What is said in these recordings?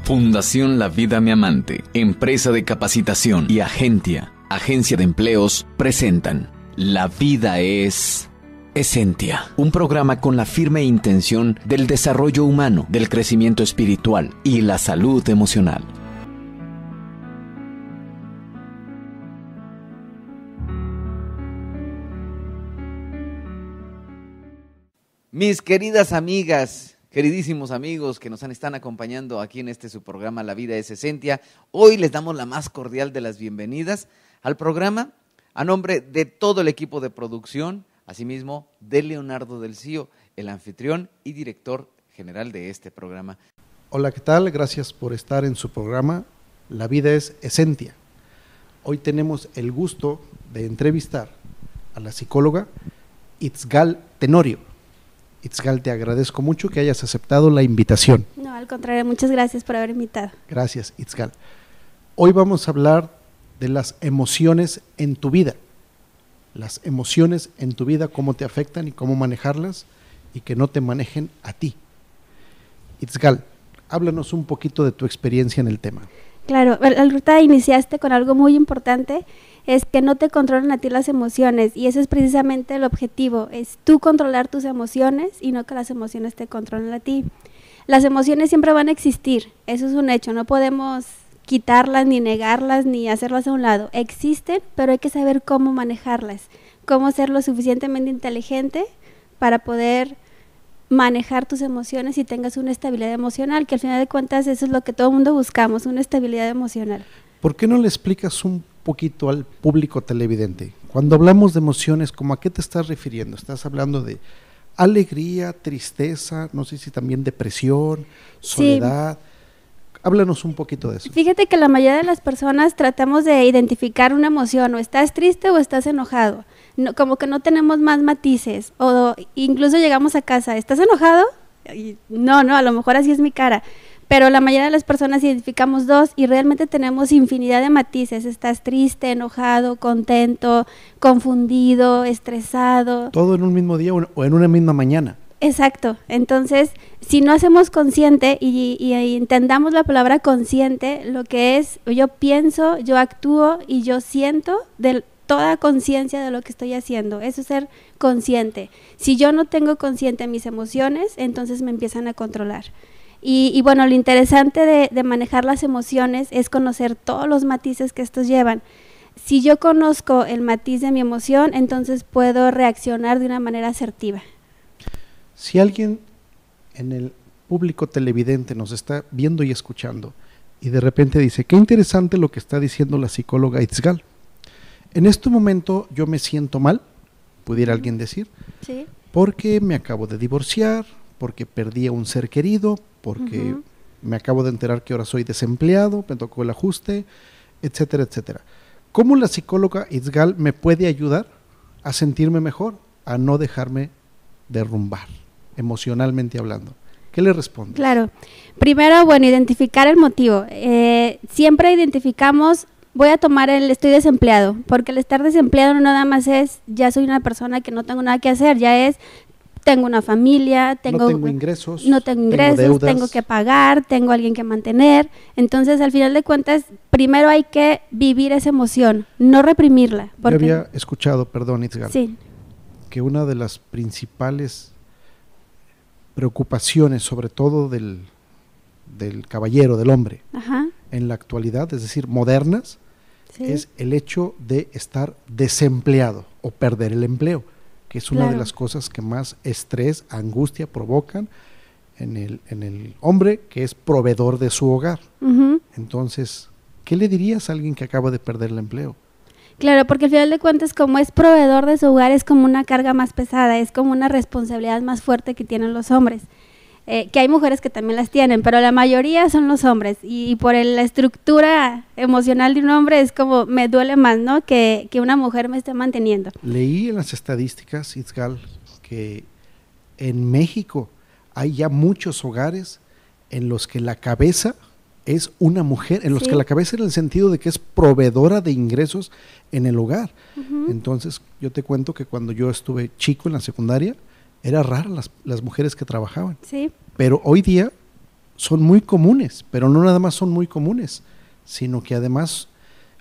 Fundación La Vida Mi Amante, empresa de capacitación y Agentia, agencia de empleos, presentan La Vida es Esentia, un programa con la firme intención del desarrollo humano, del crecimiento espiritual y la salud emocional. Mis queridas amigas, queridísimos amigos que nos están acompañando aquí en su programa La Vida es Esentia, hoy les damos la más cordial de las bienvenidas al programa a nombre de todo el equipo de producción, asimismo de Leonardo del Cío, el anfitrión y director general de este programa. Hola, ¿qué tal? Gracias por estar en su programa La Vida es Esentia. Hoy tenemos el gusto de entrevistar a la psicóloga Itzgal Tenorio. Itzgal, te agradezco mucho que hayas aceptado la invitación. No, al contrario, muchas gracias por haber invitado. Gracias, Itzgal. Hoy vamos a hablar de las emociones en tu vida. Las emociones en tu vida, cómo te afectan y cómo manejarlas y que no te manejen a ti. Itzgal, háblanos un poquito de tu experiencia en el tema. Claro, ahorita iniciaste con algo muy importante, es que no te controlan a ti las emociones y eso es precisamente el objetivo, es tú controlar tus emociones y no que las emociones te controlen a ti. Las emociones siempre van a existir, eso es un hecho, no podemos quitarlas ni negarlas ni hacerlas a un lado, existen, pero hay que saber cómo manejarlas, cómo ser lo suficientemente inteligente para poder manejar tus emociones y tengas una estabilidad emocional, que al final de cuentas eso es lo que todo el mundo buscamos, una estabilidad emocional. ¿Por qué no le explicas un poquito al público televidente? Cuando hablamos de emociones, ¿cómo a qué te estás refiriendo? ¿Estás hablando de alegría, tristeza, no sé si también depresión, soledad? Sí. Háblanos un poquito de eso. Fíjate que la mayoría de las personas tratamos de identificar una emoción, o estás triste o estás enojado. No, como que no tenemos más matices, o incluso llegamos a casa, ¿estás enojado? Y no, a lo mejor así es mi cara, pero la mayoría de las personas identificamos dos y realmente tenemos infinidad de matices, estás triste, enojado, contento, confundido, estresado. Todo en un mismo día o en una misma mañana. Exacto, entonces si no hacemos consciente y entendamos la palabra consciente, lo que es yo pienso, yo actúo y yo siento de toda conciencia de lo que estoy haciendo, eso es ser consciente. Si yo no tengo consciente mis emociones, entonces me empiezan a controlar. Y bueno, lo interesante de manejar las emociones es conocer todos los matices que estos llevan. Si yo conozco el matiz de mi emoción, entonces puedo reaccionar de una manera asertiva. Si alguien en el público televidente nos está viendo y escuchando y de repente dice, qué interesante lo que está diciendo la psicóloga Itzgal. En este momento yo me siento mal, pudiera alguien decir, sí, porque me acabo de divorciar, porque perdí a un ser querido, porque me acabo de enterar que ahora soy desempleado, me tocó el ajuste, etcétera, etcétera. ¿Cómo la psicóloga Itzgal me puede ayudar a sentirme mejor, a no dejarme derrumbar, emocionalmente hablando? ¿Qué le respondes? Claro, primero, bueno, identificar el motivo. Siempre identificamos, voy a tomar estoy desempleado, porque el estar desempleado no nada más es, ya soy una persona que no tengo nada que hacer, ya es, tengo una familia, no tengo ingresos, tengo que pagar, tengo alguien que mantener. Entonces, al final de cuentas, primero hay que vivir esa emoción, no reprimirla. Yo había escuchado, perdón, Itzgal, sí, que una de las principales preocupaciones, sobre todo del caballero, del hombre, en la actualidad, es decir, modernas, sí, es el hecho de estar desempleado o perder el empleo, que es una de las cosas que más estrés, angustia provocan en el hombre que es proveedor de su hogar. Entonces, ¿qué le dirías a alguien que acaba de perder el empleo? Claro, porque al final de cuentas, como es proveedor de su hogar, es como una carga más pesada, es como una responsabilidad más fuerte que tienen los hombres. Que hay mujeres que también las tienen, pero la mayoría son los hombres, y por la estructura emocional de un hombre es como, me duele más, ¿no?, que una mujer me esté manteniendo. Leí en las estadísticas, Itzgal, que en México hay ya muchos hogares en los que la cabeza es una mujer, en los que la cabeza en el sentido de que es proveedora de ingresos en el hogar. Entonces, yo te cuento que cuando yo estuve chico en la secundaria, era rara las mujeres que trabajaban. Sí. Pero hoy día son muy comunes, pero no nada más son muy comunes, sino que además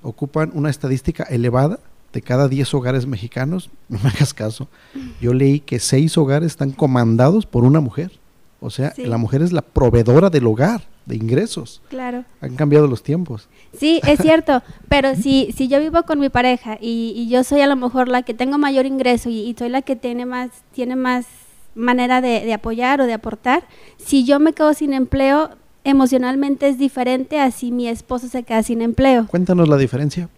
ocupan una estadística elevada. De cada 10 hogares mexicanos, no me hagas caso, yo leí que 6 hogares están comandados por una mujer. O sea, Sí. la mujer es la proveedora del hogar, de ingresos. Claro. Han cambiado los tiempos. Sí, es cierto, pero si yo vivo con mi pareja y yo soy a lo mejor la que tengo mayor ingreso y soy la que tiene más manera de apoyar o de aportar, si yo me quedo sin empleo, emocionalmente es diferente a si mi esposo se queda sin empleo. Cuéntanos la diferencia.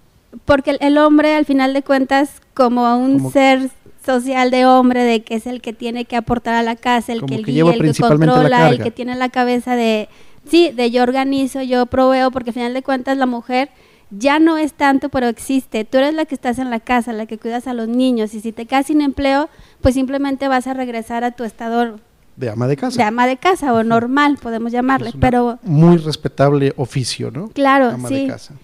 Porque el hombre, al final de cuentas, como un Como- ser social de hombre, de que es el que tiene que aportar a la casa, el Como que el que guía, lleva el que principalmente la controla, el carga. que tiene la cabeza de, sí, de yo organizo, yo proveo, porque al final de cuentas la mujer ya no es tanto, pero existe. Tú eres la que estás en la casa, la que cuidas a los niños, y si te quedas sin empleo, pues simplemente vas a regresar a tu estado De ama de casa. de ama de casa o normal, podemos llamarle, Es una pero muy respetable oficio, ¿no? claro, Ama sí. de casa.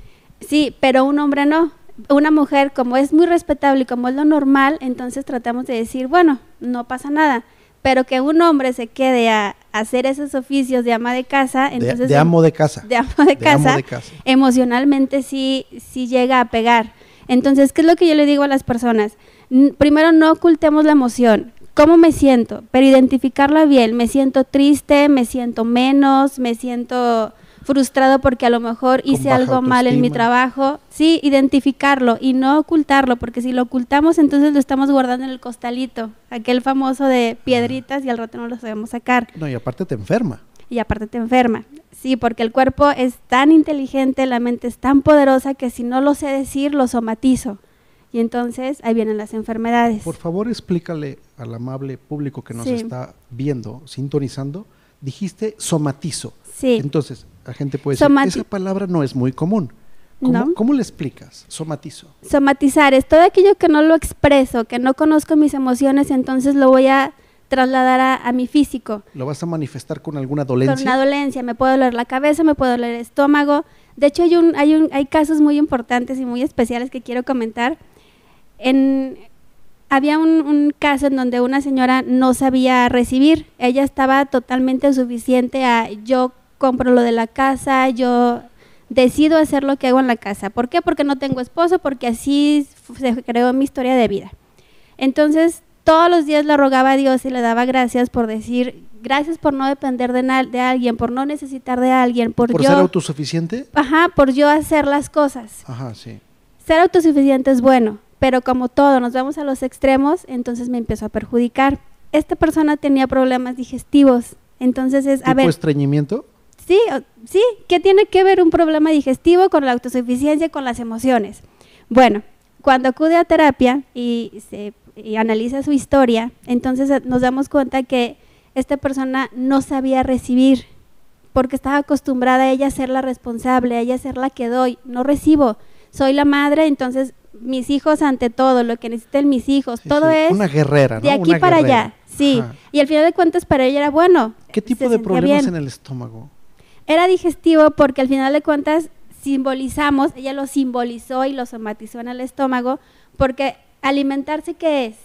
Sí, pero un hombre no. Una mujer, como es muy respetable y como es lo normal, entonces tratamos de decir, bueno, no pasa nada. Pero que un hombre se quede a hacer esos oficios de ama de casa, entonces De amo de casa. de amo de casa, de casa. emocionalmente sí llega a pegar. Entonces, ¿qué es lo que yo le digo a las personas? Primero, no ocultemos la emoción. ¿Cómo me siento? Pero identificarla bien. Me siento triste, me siento menos, me siento frustrado porque a lo mejor Con hice baja algo mal en mi autoestima. trabajo. Sí, identificarlo y no ocultarlo, porque si lo ocultamos, entonces lo estamos guardando en el costalito, aquel famoso de piedritas, y al rato no lo sabemos sacar. No, y aparte te enferma. Y aparte te enferma. Sí, porque el cuerpo es tan inteligente, la mente es tan poderosa que si no lo sé decir, lo somatizo. Y entonces ahí vienen las enfermedades. Por favor, explícale al amable público que nos Sí. está viendo, sintonizando. Dijiste somatizo. Sí. Entonces, la gente puede decir, esa palabra no es muy común. ¿No? ¿Cómo le explicas? Somatizo. Somatizar es todo aquello que no lo expreso, que no conozco mis emociones, entonces lo voy a trasladar a mi físico. ¿Lo vas a manifestar con alguna dolencia? Con una dolencia, me puede doler la cabeza, me puede doler el estómago. De hecho, hay casos muy importantes y muy especiales que quiero comentar. Había un caso en donde una señora no sabía recibir. Ella estaba totalmente suficiente a yo compro lo de la casa, yo decido hacer lo que hago en la casa. ¿Por qué? Porque no tengo esposo, porque así se creó mi historia de vida. Entonces, todos los días le rogaba a Dios y le daba gracias por decir, gracias por no depender de alguien, por no necesitar de alguien, ¿Por yo, ser autosuficiente? Ajá, por yo hacer las cosas. Ajá, sí. Ser autosuficiente es bueno, pero como todo, nos vamos a los extremos, entonces me empezó a perjudicar. Esta persona tenía problemas digestivos, entonces es, a ¿Tipo ver, estreñimiento? sí, ¿qué tiene que ver un problema digestivo con la autosuficiencia, con las emociones? Bueno, cuando acude a terapia y analiza su historia, entonces nos damos cuenta que esta persona no sabía recibir, porque estaba acostumbrada a ella a ser la responsable, a ella a ser la que doy, no recibo, soy la madre, entonces mis hijos ante todo, lo que necesiten mis hijos, Sí, todo sí. es Una guerrera, ¿no? de aquí Una para guerrera. allá, sí, Ajá. y al final de cuentas para ella era bueno. ¿Qué tipo se de sentía problemas bien. en el estómago? Era digestivo porque al final de cuentas simbolizamos, ella lo simbolizó y lo somatizó en el estómago, porque alimentarse, ¿qué es?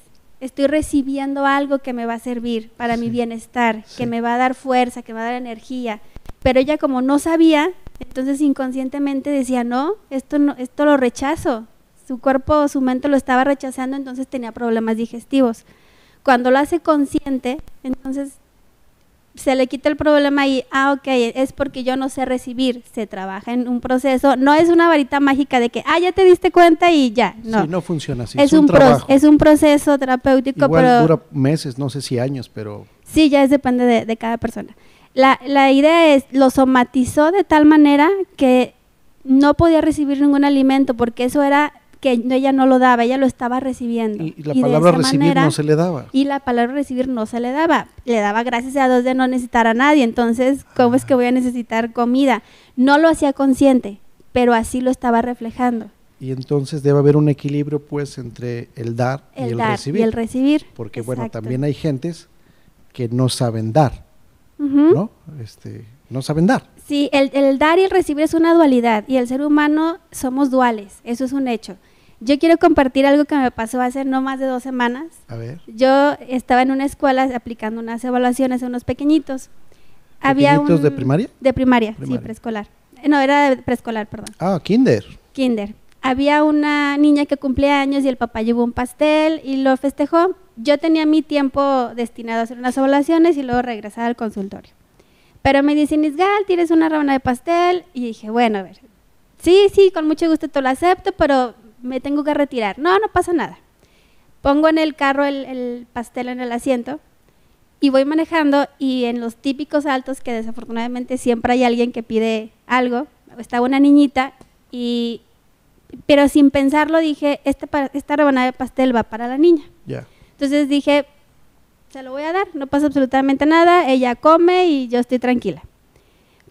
Estoy recibiendo algo que me va a servir para mi bienestar, sí. que me va a dar fuerza, que me va a dar energía. Pero ella como no sabía, entonces inconscientemente decía, no, esto lo rechazo. Su cuerpo, su mente lo estaba rechazando, entonces tenía problemas digestivos. Cuando lo hace consciente, entonces se le quita el problema y, ok, es porque yo no sé recibir. Se trabaja en un proceso, no es una varita mágica de que, ya te diste cuenta y ya, no. Sí, no funciona así. es un proceso terapéutico, Igual pero dura meses, no sé si años, pero sí, ya depende de cada persona. La idea es, lo somatizó de tal manera que no podía recibir ningún alimento, porque eso era que ella no lo daba, ella lo estaba recibiendo. y la de palabra esa recibir manera, no se le daba. y la palabra recibir no se le daba gracias a Dios de no necesitar a nadie, entonces, ¿cómo es que voy a necesitar comida? No lo hacía consciente, pero así lo estaba reflejando. Y entonces debe haber un equilibrio pues entre el dar y el dar recibir. y el recibir. Porque bueno, Exacto. también hay gentes que no saben dar, Ujú. ¿no? No saben dar. Sí, el dar y el recibir es una dualidad, y el ser humano somos duales, eso es un hecho. Yo quiero compartir algo que me pasó hace no más de 2 semanas. A ver. Yo estaba en una escuela aplicando unas evaluaciones a unos pequeñitos. había ¿Pequeñitos de primaria? De primaria, sí, Primaria. preescolar. No, era de preescolar, perdón. Ah, kinder. Kinder. Había una niña que cumplía años y el papá llevó un pastel y lo festejó. Yo tenía mi tiempo destinado a hacer unas evaluaciones y luego regresar al consultorio. Pero me dicen, Isgal, ¿tienes una rebanada de pastel? Y dije, bueno, a ver, sí, con mucho gusto te lo acepto, pero me tengo que retirar. No pasa nada. Pongo en el carro el pastel en el asiento y voy manejando, y en los típicos altos, que desafortunadamente siempre hay alguien que pide algo, estaba una niñita, pero sin pensarlo dije, esta rebanada de pastel va para la niña. Ya. Entonces dije, se lo voy a dar, no pasa absolutamente nada, ella come y yo estoy tranquila.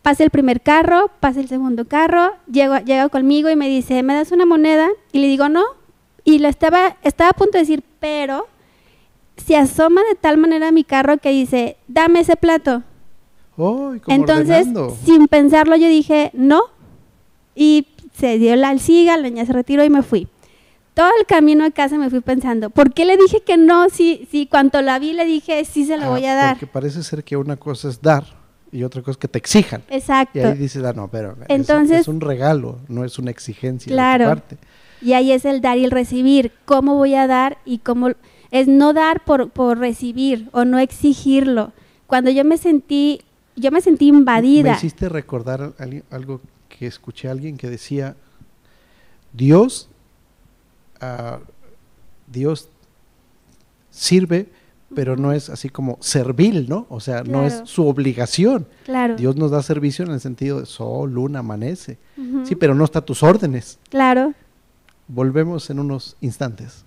Pasa el primer carro, pasa el segundo carro, llega conmigo y me dice, ¿me das una moneda? Y le digo, no. Y estaba a punto de decir, pero se asoma de tal manera a mi carro que dice, dame ese plato. ¡Ay, como Entonces, ordenando! sin pensarlo, yo dije, no. Y se dio la alciga, la niña se retiró y me fui. Todo el camino a casa me fui pensando, ¿por qué le dije que no? Si cuando la vi le dije, sí se lo voy a dar. Porque parece ser que una cosa es dar y otra cosa es que te exijan. Exacto. Y ahí dices, no, pero Entonces, es un regalo, no es una exigencia claro, de tu parte. Y ahí es el dar y el recibir. ¿Cómo voy a dar? Y cómo es no dar por recibir o no exigirlo. Cuando yo me sentí invadida. Me hiciste recordar algo que escuché a alguien que decía, Dios sirve, pero no es así como servil, ¿no? O sea, no es Claro. su obligación. Claro. Dios nos da servicio en el sentido de sol, luna, amanece. Ujú. Sí, pero no está a tus órdenes. Claro. Volvemos en unos instantes.